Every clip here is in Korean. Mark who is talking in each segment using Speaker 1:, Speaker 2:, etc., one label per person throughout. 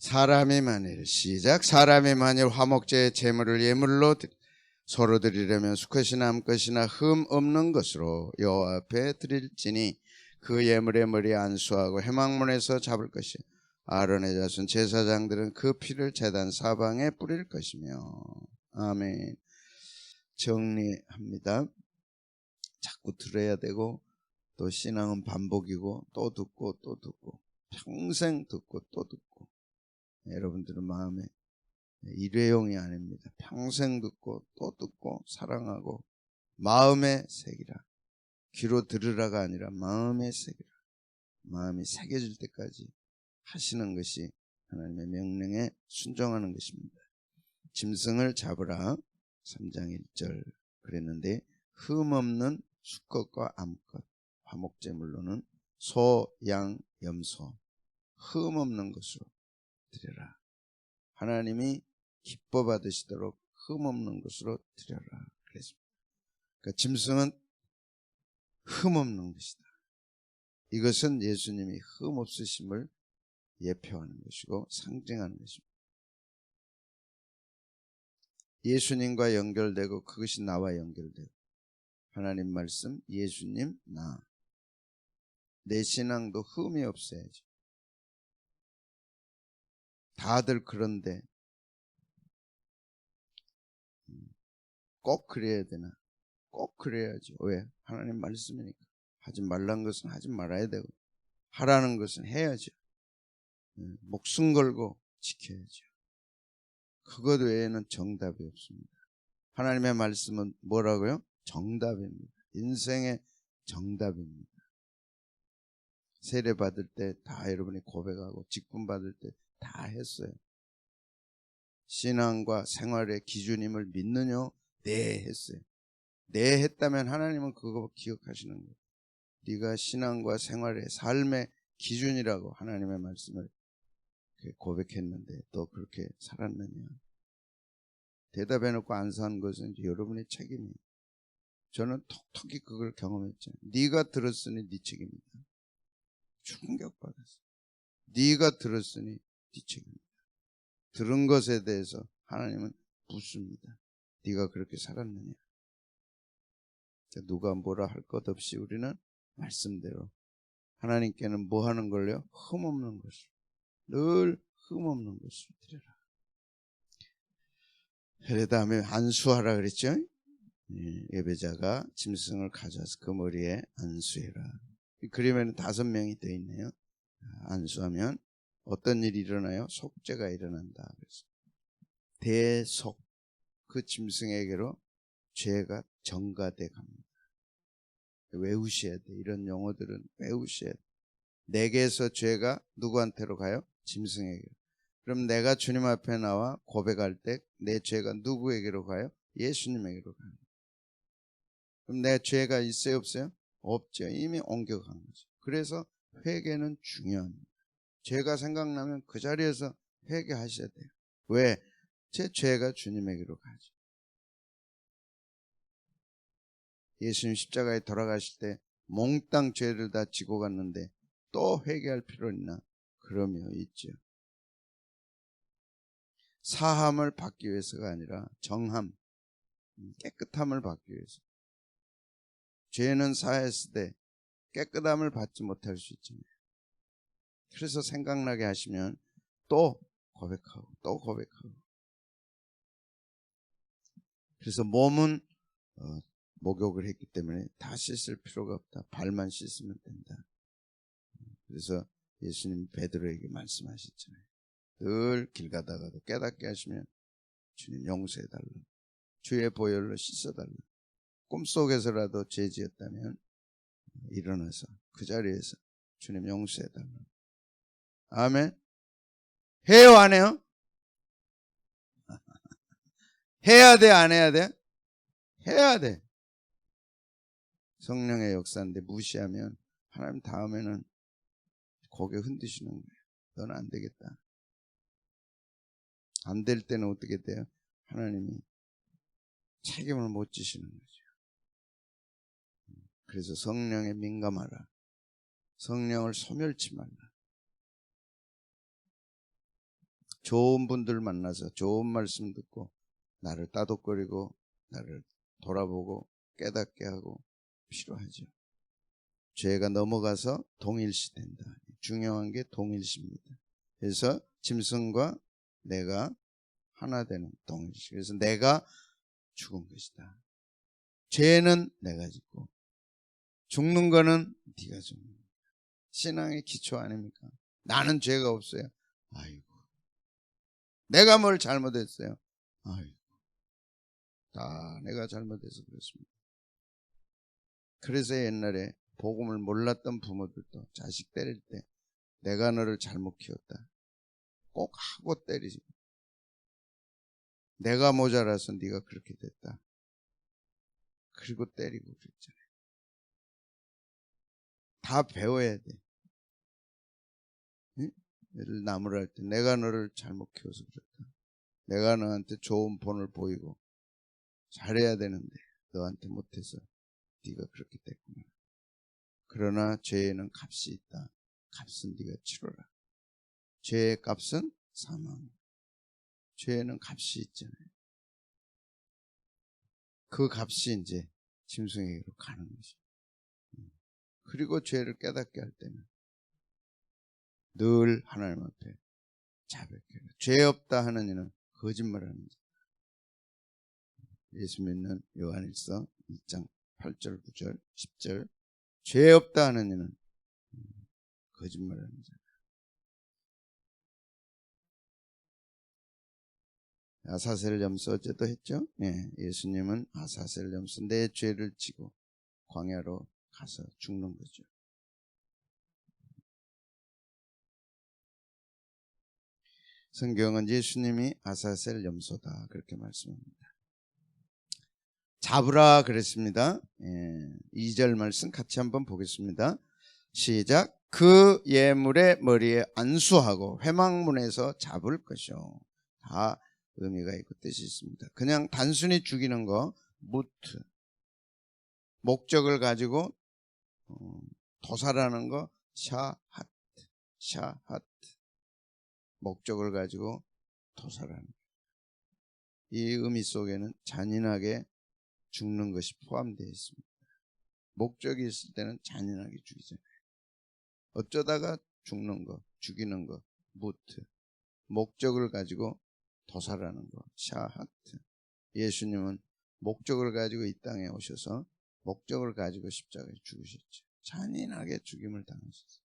Speaker 1: 사람이 만일 시작 사람이 만일 화목제의 제물을 예물로 서로 드리려면 수컷이나 암컷이나 흠 없는 것으로 여호와 앞에 드릴지니 그 예물의 머리 안수하고 회막문에서 잡을 것이 아론의 자손 제사장들은 그 피를 제단 사방에 뿌릴 것이며. 아멘. 정리합니다. 자꾸 들어야 되고 또 신앙은 반복이고 또 듣고 또 듣고 평생 듣고 또 듣고. 여러분들은 마음에 일회용이 아닙니다. 평생 듣고 또 듣고 사랑하고 마음에 새기라. 귀로 들으라가 아니라 마음에 새기라. 마음이 새겨질 때까지 하시는 것이 하나님의 명령에 순종하는 것입니다. 짐승을 잡으라 3장 1절 그랬는데 흠 없는 수컷과 암컷 화목제물로는 소, 양, 염소 흠 없는 것으로 드려라. 하나님이 기뻐 받으시도록 흠 없는 것으로 드려라 그랬습니다. 그러니까 짐승은 흠 없는 것이다. 이것은 예수님이 흠 없으심을 예표하는 것이고 상징하는 것입니다. 예수님과 연결되고 그것이 나와 연결되고 하나님 말씀, 예수님, 나. 내 신앙도 흠이 없어야지. 다들 그런데 꼭 그래야 되나? 꼭 그래야지. 왜? 하나님 말씀이니까. 하지 말라는 것은 하지 말아야 되고 하라는 것은 해야죠. 목숨 걸고 지켜야죠. 그것 외에는 정답이 없습니다. 하나님의 말씀은 뭐라고요? 정답입니다. 인생의 정답입니다. 세례 받을 때 다 여러분이 고백하고 직분 받을 때 다 했어요. 신앙과 생활의 기준임을 믿느냐? 네 했어요. 네 했다면 하나님은 그거 기억하시는 거예요. 네가 신앙과 생활의 삶의 기준이라고 하나님의 말씀을 고백했는데 또 그렇게 살았느냐? 대답해놓고 안 산 것은 여러분의 책임이에요. 저는 톡톡히 그걸 경험했죠. 네가 들었으니 네 책임이다. 충격받았어요. 네가 들었으니 네 책임이다. 들은 것에 대해서 하나님은 묻습니다. 네가 그렇게 살았느냐? 누가 뭐라 할 것 없이 우리는 말씀대로 하나님께는 뭐 하는 걸요? 흠없는 것을, 늘 흠없는 것을 드려라. 그 다음에 안수하라 그랬죠? 예배자가 짐승을 가져와서 그 머리에 안수해라. 그림에는 5명이 되어 있네요. 안수하면 어떤 일이 일어나요? 속죄가 일어난다. 그래서 대속, 그 짐승에게로 죄가 전가돼 갑니다. 외우셔야 돼. 이런 용어들은 외우셔야 돼. 내게서 죄가 누구한테로 가요? 짐승에게. 그럼 내가 주님 앞에 나와 고백할 때 내 죄가 누구에게로 가요? 예수님에게로 가요. 그럼 내 죄가 있어요, 없어요? 없죠. 이미 옮겨간 거죠. 그래서 회개는 중요합니다. 죄가 생각나면 그 자리에서 회개하셔야 돼요. 왜? 제 죄가 주님에게로 가죠. 예수님 십자가에 돌아가실 때 몽땅 죄를 다 지고 갔는데 또 회개할 필요 있나? 그럼요, 있죠. 사함을 받기 위해서가 아니라 정함, 깨끗함을 받기 위해서. 죄는 사했을 때 깨끗함을 받지 못할 수 있잖아요. 그래서 생각나게 하시면 또 고백하고 또 고백하고. 그래서 몸은 목욕을 했기 때문에 다 씻을 필요가 없다. 발만 씻으면 된다. 그래서 예수님 베드로에게 말씀하셨잖아요. 늘 길 가다가도 깨닫게 하시면 주님 용서해달라. 주의 보혈로 씻어달라. 꿈속에서라도 죄 지었다면 일어나서 그 자리에서 주님 용서해달라. 아멘. 해요 안 해요? 해야 돼 안 해야 돼? 해야 돼. 성령의 역사인데 무시하면 하나님 다음에는 고개 흔드시는 거예요. 너는 안 되겠다. 안 될 때는 어떻게 돼요? 하나님이 책임을 못 지시는 거죠. 그래서 성령에 민감하라. 성령을 소멸치 말라. 좋은 분들 만나서 좋은 말씀 듣고 나를 따독거리고 나를 돌아보고 깨닫게 하고 필요하죠. 죄가 넘어가서 동일시된다. 중요한 게 동일시입니다. 그래서 짐승과 내가 하나 되는 동일시. 그래서 내가 죽은 것이다. 죄는 내가 짓고 죽는 거는 네가 죽는 거야. 신앙의 기초 아닙니까? 나는 죄가 없어요. 아이고, 내가 뭘 잘못했어요? 아이고, 다 내가 잘못해서 그렇습니다. 그래서 옛날에 복음을 몰랐던 부모들도 자식 때릴 때 내가 너를 잘못 키웠다 꼭 하고 때리지. 내가 모자라서 네가 그렇게 됐다. 그리고 때리고 그랬잖아요. 다 배워야 돼. 응? 나무랄 때 내가 너를 잘못 키워서 그랬다. 내가 너한테 좋은 본을 보이고 잘해야 되는데 너한테 못해서 네가 그렇게 됐구나. 그러나 죄에는 값이 있다. 값은 네가 치러라. 죄의 값은 사망. 죄에는 값이 있잖아요. 그 값이 이제 짐승에게로 가는 거죠. 그리고 죄를 깨닫게 할 때는 늘 하나님 앞에 자백해라. 죄 없다 하는 이는 거짓말하는 자. 예수 믿는 요한일서 1장 8절 9절 10절 죄 없다 하는 이는 거짓말하는 자. 아사셀 염소 어제도 했죠. 예수님은 아사셀 염소 내 죄를 지고 광야로 가서 죽는 거죠. 성경은 예수님이 아사셀 염소다 그렇게 말씀합니다. 잡으라 그랬습니다. 2절 말씀 같이 한번 보겠습니다. 시작. 그 예물의 머리에 안수하고 회막문에서 잡을 것이요. 다 의미가 있고 뜻이 있습니다. 그냥 단순히 죽이는 거 무트, 목적을 가지고 도살하는 거 샤하트, 목적을 가지고 도살하는 거. 이 의미 속에는 잔인하게 죽는 것이 포함되어 있습니다. 목적이 있을 때는 잔인하게 죽이잖아요. 어쩌다가 죽는 거, 죽이는 거, 무트, 목적을 가지고 도살하는 거, 샤하트. 예수님은 목적을 가지고 이 땅에 오셔서 목적을 가지고 십자가에 죽으셨죠. 잔인하게 죽임을 당하셨어요.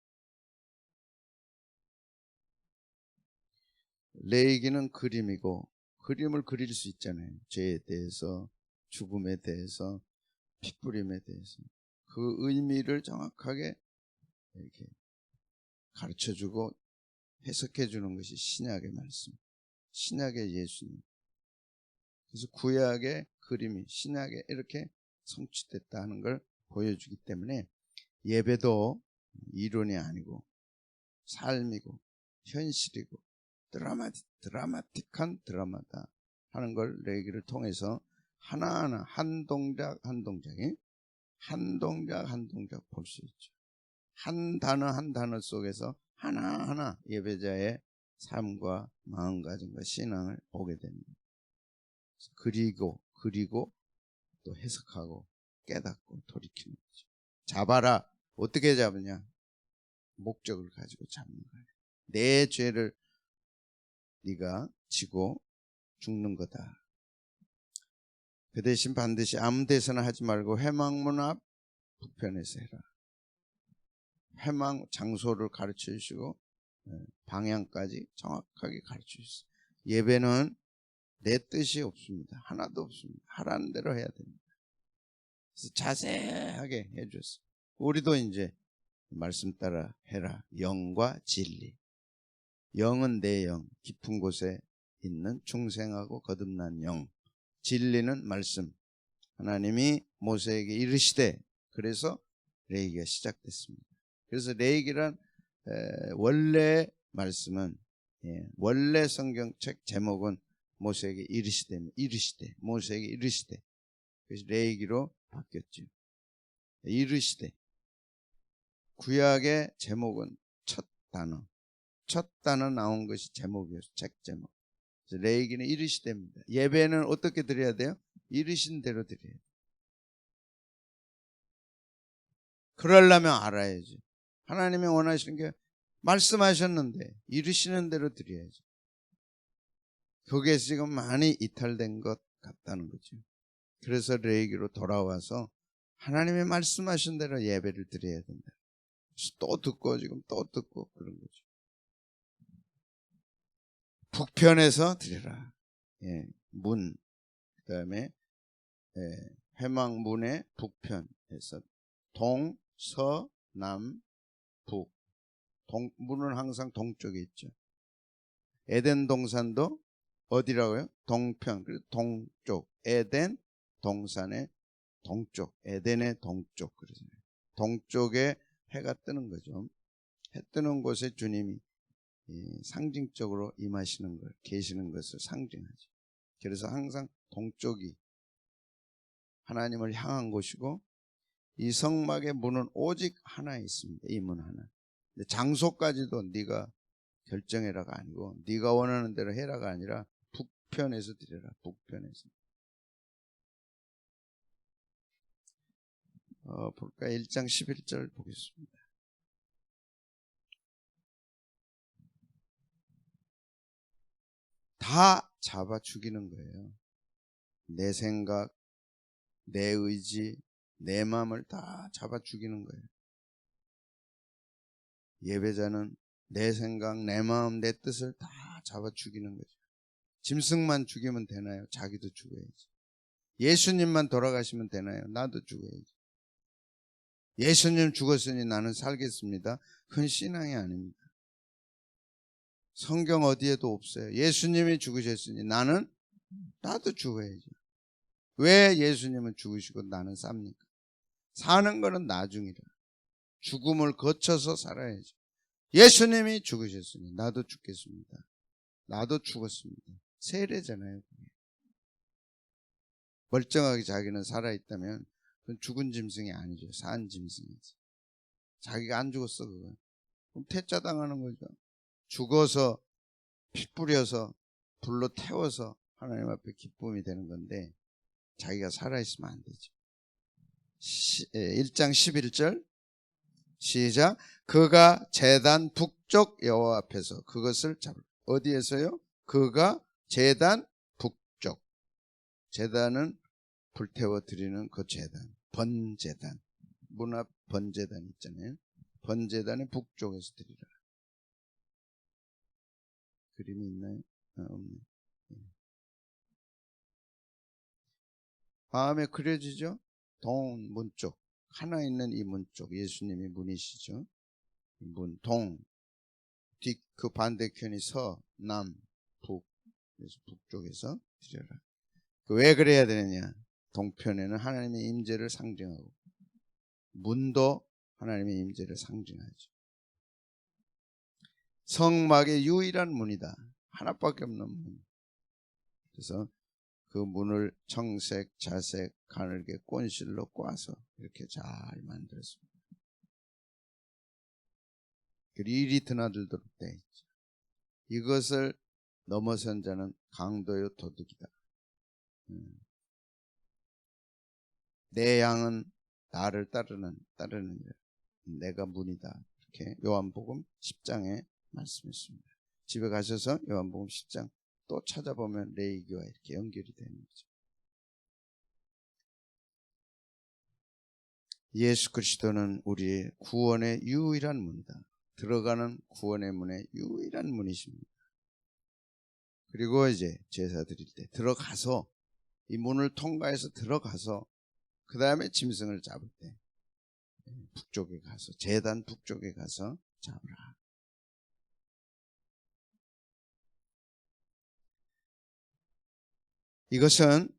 Speaker 1: 레이기는 그림이고 그림을 그릴 수 있잖아요. 죄에 대해서, 죽음에 대해서, 핏부림에 대해서 그 의미를 정확하게 이렇게 가르쳐주고 해석해주는 것이 신약의 말씀, 신약의 예수님. 그래서 구약의 그림이 신약에 이렇게 성취됐다 하는 걸 보여주기 때문에 예배도 이론이 아니고 삶이고 현실이고 드라마틱한 드라마다 하는 걸 레위기를 통해서 하나하나 한 동작 한 동작이 한 동작 한 동작 볼 수 있죠. 한 단어 속에서 하나하나 예배자의 삶과 마음가짐과 신앙을 보게 됩니다. 그리고 또 해석하고 깨닫고 돌이키는 거죠. 잡아라. 어떻게 잡느냐? 목적을 가지고 잡는 거예요. 내 죄를 네가 지고 죽는 거다. 그 대신 반드시 아무 데서나 하지 말고 회막문 앞 북편에서 해라. 회막 장소를 가르쳐 주시고 방향까지 정확하게 가르쳐 주세요. 예배는 내 뜻이 없습니다. 하나도 없습니다. 하라는 대로 해야 됩니다. 그래서 자세하게 해줬어요. 우리도 이제 말씀 따라 해라. 영과 진리. 영은 내 영, 깊은 곳에 있는 중생하고 거듭난 영. 진리는 말씀. 하나님이 모세에게 이르시되, 그래서 레위기가 시작됐습니다. 그래서 레위기란 원래 말씀은 원래 성경책 제목은 모세에게 이르시되 모세에게 이르시되, 그래서 레위기로 바뀌었죠. 이르시되. 구약의 제목은 첫 단어, 첫 단어 나온 것이 제목이었어요. 책 제목. 레위기는 이르시되입니다. 예배는 어떻게 드려야 돼요? 이르신 대로 드려야 돼요. 그러려면 알아야지. 하나님이 원하시는 게 말씀하셨는데 이르시는 대로 드려야지. 거기에서 지금 많이 이탈된 것 같다는 거죠. 그래서 레위기로 돌아와서 하나님이 말씀하신 대로 예배를 드려야 된다. 또 듣고 지금 또 듣고 그런 거죠. 북편에서 드려라. 예, 문, 그 다음에 회막문의 북편에서 동, 서, 남, 북. 문은 항상 동쪽에 있죠. 에덴 동산도 어디라고요? 동편, 그래서 동쪽. 에덴 동산의 동쪽, 에덴의 동쪽. 그러잖아요. 동쪽에 해가 뜨는 거죠. 해 뜨는 곳에 주님이 상징적으로 임하시는 걸, 계시는 것을 상징하죠. 그래서 항상 동쪽이 하나님을 향한 곳이고, 이 성막의 문은 오직 하나 있습니다. 이 문 하나. 근데 장소까지도 네가 결정해라가 아니고 네가 원하는 대로 해라가 아니라 북편에서 드려라. 북편에서. 볼까? 1장 11절 보겠습니다. 다 잡아 죽이는 거예요. 내 생각, 내 의지, 내 마음을 다 잡아 죽이는 거예요. 예배자는 내 생각, 내 마음, 내 뜻을 다 잡아 죽이는 거죠. 짐승만 죽이면 되나요? 자기도 죽어야지. 예수님만 돌아가시면 되나요? 나도 죽어야지. 예수님 죽었으니 나는 살겠습니다. 그건 신앙이 아닙니다. 성경 어디에도 없어요. 예수님이 죽으셨으니 나도 죽어야지. 왜 예수님은 죽으시고 나는 삽니까? 사는 거는 나중이라. 죽음을 거쳐서 살아야지. 예수님이 죽으셨으니 나도 죽겠습니다. 나도 죽었습니다. 세례잖아요. 멀쩡하게 자기는 살아있다면 그건 죽은 짐승이 아니죠. 산 짐승이지. 자기가 안 죽었어 그건. 그럼 퇴짜당하는 거죠. 죽어서 피 뿌려서 불로 태워서 하나님 앞에 기쁨이 되는 건데 자기가 살아있으면 안 되죠. 1장 11절 시작. 그가 제단 북쪽 여호와 앞에서 그것을 잡을. 어디에서요? 그가 제단 북쪽. 제단은 불태워 드리는 그 제단, 번제단. 문 앞 번제단 있잖아요. 번제단의 북쪽에서 드리라. 그림이 있나요? 없네. 마음에 그려지죠? 문 쪽. 하나 있는 이 문 쪽. 예수님이 문이시죠. 문, 동. 뒤 그 반대편이 서, 남, 북. 그래서 북쪽에서 드려라. 왜 그래야 되느냐? 동편에는 하나님의 임재를 상징하고 문도 하나님의 임재를 상징하죠. 성막의 유일한 문이다. 하나밖에 없는 문. 그래서 그 문을 청색, 자색, 가늘게 꼰실로 꽈서 이렇게 잘 만들었습니다. 그 일이 드나들도록 돼 있죠. 이것을 넘어선 자는 강도요 도둑이다. 내 양은 나를 따르는 내가 문이다. 이렇게 요한복음 10장에 말씀했습니다. 집에 가셔서 요한복음 10장 또 찾아보면 레위기와 이렇게 연결이 되는 거죠. 예수 그리스도는 우리의 구원의 유일한 문이다. 들어가는 구원의 문의 유일한 문이십니다. 그리고 이제 제사 드릴 때 들어가서 이 문을 통과해서 들어가서 그 다음에 짐승을 잡을 때 북쪽에 가서 제단 북쪽에 가서 잡으라. 이것은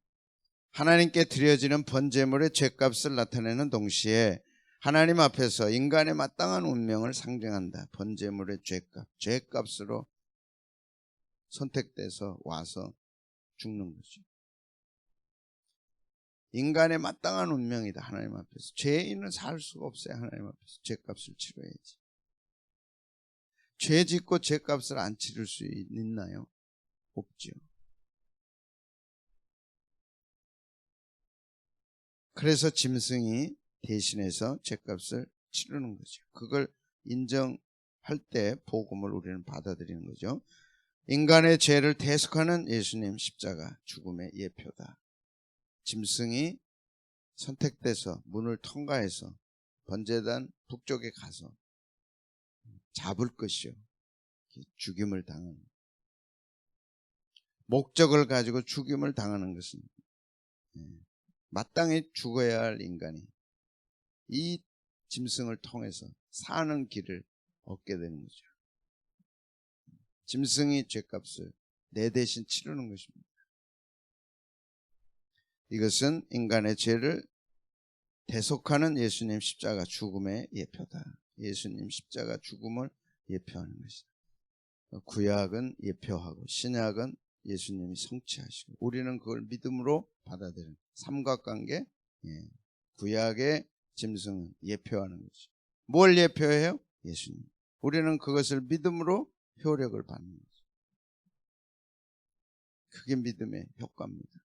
Speaker 1: 하나님께 드려지는 번제물의 죗값을 나타내는 동시에 하나님 앞에서 인간의 마땅한 운명을 상징한다. 번제물의 죗값으로 선택돼서 와서 죽는 거죠. 인간의 마땅한 운명이다. 하나님 앞에서. 죄인은 살 수가 없어요. 하나님 앞에서 죗값을 치러야지. 죄 짓고 죄값을 안 치를 수 있나요? 없죠. 그래서 짐승이 대신해서 죄값을 치르는 거죠. 그걸 인정할 때 복음을 우리는 받아들이는 거죠. 인간의 죄를 대속하는 예수님 십자가 죽음의 예표다. 짐승이 선택돼서 문을 통과해서 번제단 북쪽에 가서 잡을 것이요, 죽임을 당하는, 목적을 가지고 죽임을 당하는 것은 마땅히 죽어야 할 인간이 이 짐승을 통해서 사는 길을 얻게 되는 거죠. 짐승이 죄값을 내 대신 치르는 것입니다. 이것은 인간의 죄를 대속하는 예수님 십자가 죽음의 예표다. 예수님 십자가 죽음을 예표하는 것이다. 구약은 예표하고 신약은 예수님이 성취하시고 우리는 그걸 믿음으로 받아들이는 삼각관계. 구약의 짐승은 예표하는 거죠. 뭘 예표해요? 예수님. 우리는 그것을 믿음으로 효력을 받는 거죠. 그게 믿음의 효과입니다.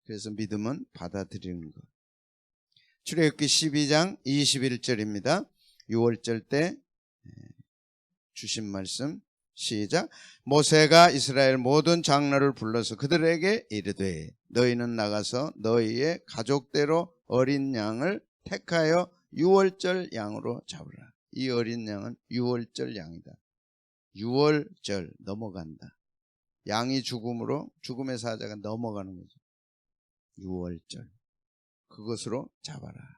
Speaker 1: 그래서 믿음은 받아들이는 것. 출애굽기 12장 21절입니다. 6월절 때 주신 말씀 시작. 모세가 이스라엘 모든 장로를 불러서 그들에게 이르되 너희는 나가서 너희의 가족대로 어린 양을 택하여 6월절 양으로 잡으라. 이 어린 양은 6월절 양이다. 6월절 넘어간다. 양이 죽음으로 죽음의 사자가 넘어가는 거죠. 6월절 그것으로 잡아라.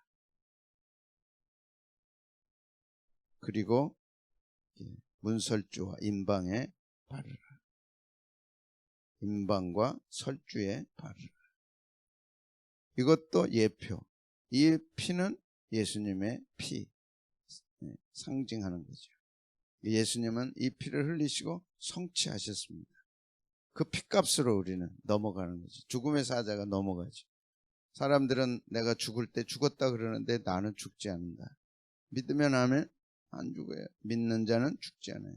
Speaker 1: 그리고 문설주와 임방에 바르라. 임방과 설주에 바르라. 이것도 예표. 이 피는 예수님의 피 상징하는 거죠. 예수님은 이 피를 흘리시고 성취하셨습니다. 그 피값으로 우리는 넘어가는 거죠. 죽음의 사자가 넘어가죠. 사람들은 내가 죽을 때 죽었다 그러는데 나는 죽지 않는다. 믿으면 아멘. 안 죽어요. 믿는 자는 죽지 않아요.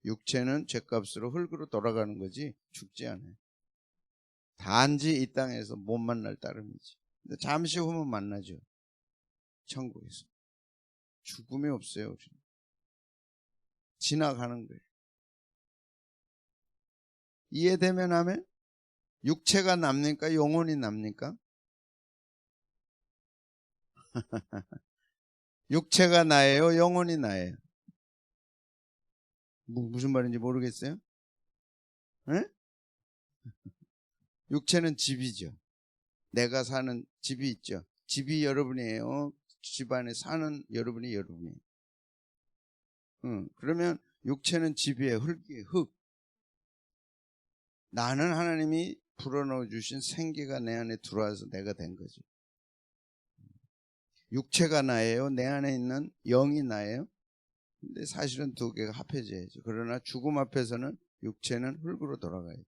Speaker 1: 육체는 죄값으로 흙으로 돌아가는 거지 죽지 않아요. 단지 이 땅에서 못 만날 따름이지. 근데 잠시 후면 만나죠. 천국에서. 죽음이 없어요. 우리는. 지나가는 거예요. 이해되면 하면 육체가 남니까 영혼이 남니까? 육체가 나예요? 영혼이 나예요? 무슨 말인지 모르겠어요? 에? 육체는 집이죠. 내가 사는 집이 있죠. 집이 여러분이에요. 집 안에 사는 여러분이 여러분이에요. 그러면 육체는 집이에요. 흙이에요. 흙. 나는 하나님이 불어넣어 주신 생기가 내 안에 들어와서 내가 된 거죠. 육체가 나예요? 내 안에 있는 영이 나예요? 근데 사실은 두 개가 합해져야죠. 그러나 죽음 앞에서는 육체는 흙으로 돌아가요.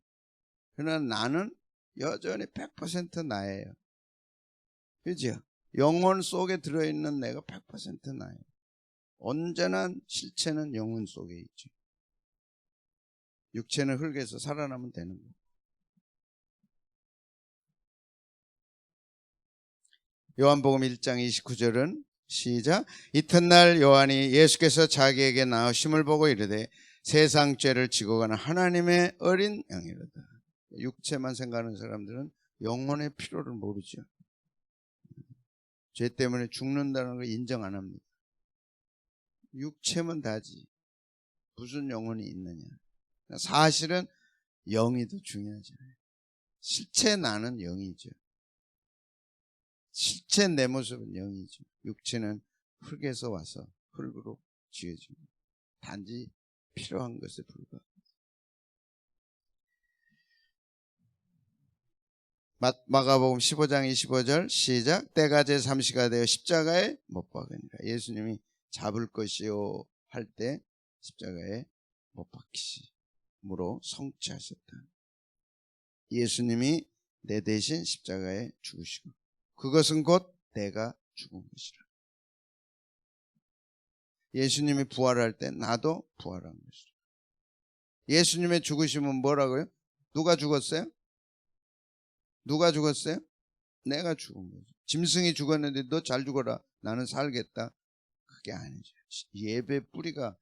Speaker 1: 그러나 나는 여전히 100% 나예요. 그죠? 영혼 속에 들어있는 내가 100% 나예요. 언제나 실체는 영혼 속에 있죠. 육체는 흙에서 살아나면 되는 거예요. 요한복음 1장 29절은 시작. 이튿날 요한이 예수께서 자기에게 나오심을 보고 이르되 세상 죄를 지고 가는 하나님의 어린 양이로다. 육체만 생각하는 사람들은 영혼의 필요를 모르죠. 죄 때문에 죽는다는 걸 인정 안 합니다. 육체면 다지 무슨 영혼이 있느냐. 사실은 영이 더 중요하잖아요. 실체 나는 영이죠. 실제 내 모습은 영이죠. 육체는 흙에서 와서 흙으로 지어집니다. 단지 필요한 것에 불과합니다. 마가복음 15장 25절 시작. 때가 제3시가 되어 십자가에 못 박으니라. 예수님이 잡을 것이요 할 때 십자가에 못 박히심으로 성취하셨다. 예수님이 내 대신 십자가에 죽으시고 그것은 곧 내가 죽은 것이라. 예수님이 부활할 때 나도 부활한 것이라. 예수님의 죽으심은 뭐라고요? 누가 죽었어요? 누가 죽었어요? 내가 죽은 거죠. 짐승이 죽었는데 너 잘 죽어라, 나는 살겠다. 그게 아니죠. 예배 뿌리가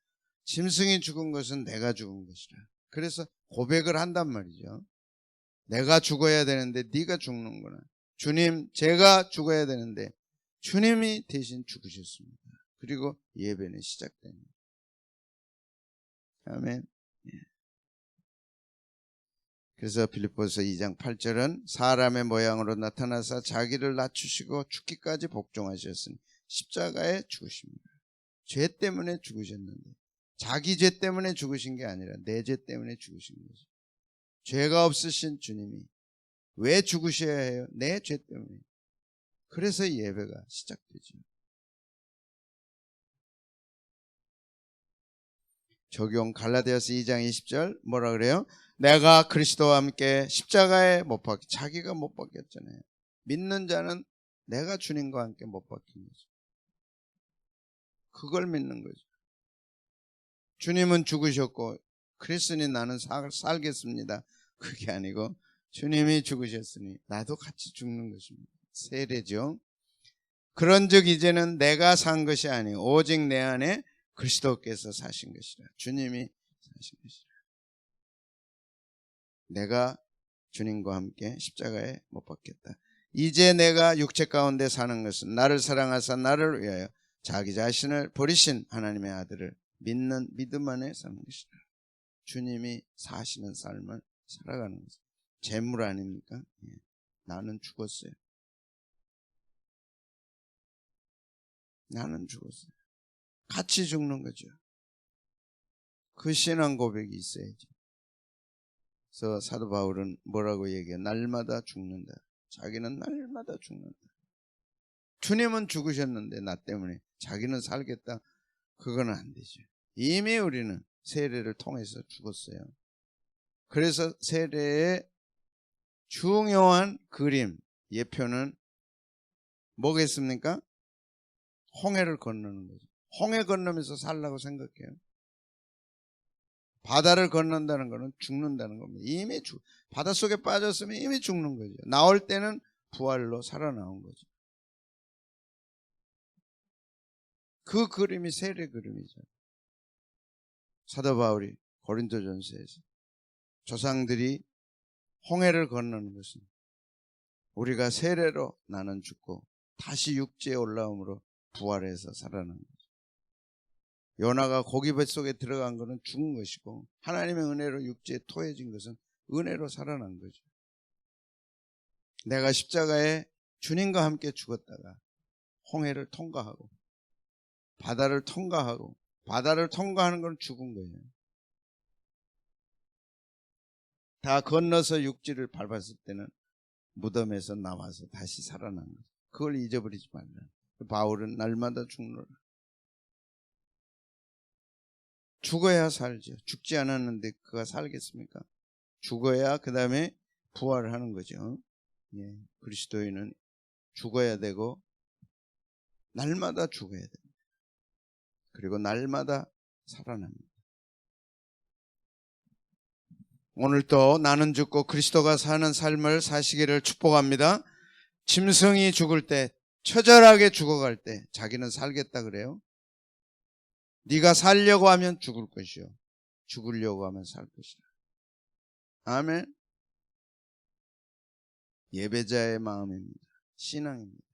Speaker 1: 짐승이 죽은 것은 내가 죽은 것이라. 그래서 고백을 한단 말이죠. 내가 죽어야 되는데 네가 죽는구나. 주님, 제가 죽어야 되는데 주님이 대신 죽으셨습니다. 그리고 예배는 시작됩니다. 아멘. 그래서 빌립보서 2장 8절은 사람의 모양으로 나타나사 자기를 낮추시고 죽기까지 복종하셨으니 십자가에 죽으십니다. 죄 때문에 죽으셨는데 자기 죄 때문에 죽으신 게 아니라 내 죄 때문에 죽으신 거죠. 죄가 없으신 주님이 왜 죽으셔야 해요? 내 죄 때문에. 그래서 예배가 시작되죠. 적용 갈라디아서 2장 20절 뭐라 그래요? 내가 그리스도와 함께 십자가에 못 박혀. 자기가 못 박혔잖아요. 믿는 자는 내가 주님과 함께 못 박힌 거죠. 그걸 믿는 거죠. 주님은 죽으셨고 그랬으니 나는 살겠습니다. 그게 아니고 주님이 죽으셨으니 나도 같이 죽는 것입니다. 세례죠. 그런즉 이제는 내가 산 것이 아니고 오직 내 안에 그리스도께서 사신 것이라. 주님이 사신 것이라. 내가 주님과 함께 십자가에 못 박혔다. 이제 내가 육체 가운데 사는 것은 나를 사랑하사 나를 위하여 자기 자신을 버리신 하나님의 아들을 믿는 믿음 안에 사는 것이다. 주님이 사시는 삶을 살아가는 것입니다. 재물 아닙니까? 예. 나는 죽었어요. 나는 죽었어요. 같이 죽는 거죠. 그 신앙 고백이 있어야죠. 그래서 사도 바울은 뭐라고 얘기해요? 날마다 죽는다. 자기는 날마다 죽는다. 주님은 죽으셨는데 나 때문에 자기는 살겠다. 그건 안 되죠. 이미 우리는 세례를 통해서 죽었어요. 그래서 세례의 중요한 그림, 예표는 뭐겠습니까? 홍해를 건너는 거죠. 홍해 건너면서 살라고 생각해요. 바다를 건넌다는 것은 죽는다는 겁니다. 이미 바닷속에 빠졌으면 이미 죽는 거죠. 나올 때는 부활로 살아나온 거죠. 그 그림이 세례 그림이죠. 사도 바울이 고린도전서에서 조상들이 홍해를 건너는 것은 우리가 세례로 나는 죽고 다시 육지에 올라옴으로 부활해서 살아나는 거죠. 요나가 고기 뱃속에 들어간 것은 죽은 것이고 하나님의 은혜로 육지에 토해진 것은 은혜로 살아난 거죠. 내가 십자가에 주님과 함께 죽었다가 홍해를 통과하고 바다를 통과하고 바다를 통과하는 건 죽은 거예요. 다 건너서 육지를 밟았을 때는 무덤에서 나와서 다시 살아난 거죠. 그걸 잊어버리지 말라. 바울은 날마다 죽노라. 죽어야 살죠. 죽지 않았는데 그가 살겠습니까? 죽어야 그 다음에 부활을 하는 거죠. 예, 그리스도인은 죽어야 되고 날마다 죽어야 됩니다. 그리고 날마다 살아납니다. 오늘도 나는 죽고 그리스도가 사는 삶을 사시기를 축복합니다. 짐승이 죽을 때, 처절하게 죽어갈 때 자기는 살겠다 그래요. 네가 살려고 하면 죽을 것이요 죽으려고 하면 살 것이라. 아멘. 예배자의 마음입니다. 신앙입니다.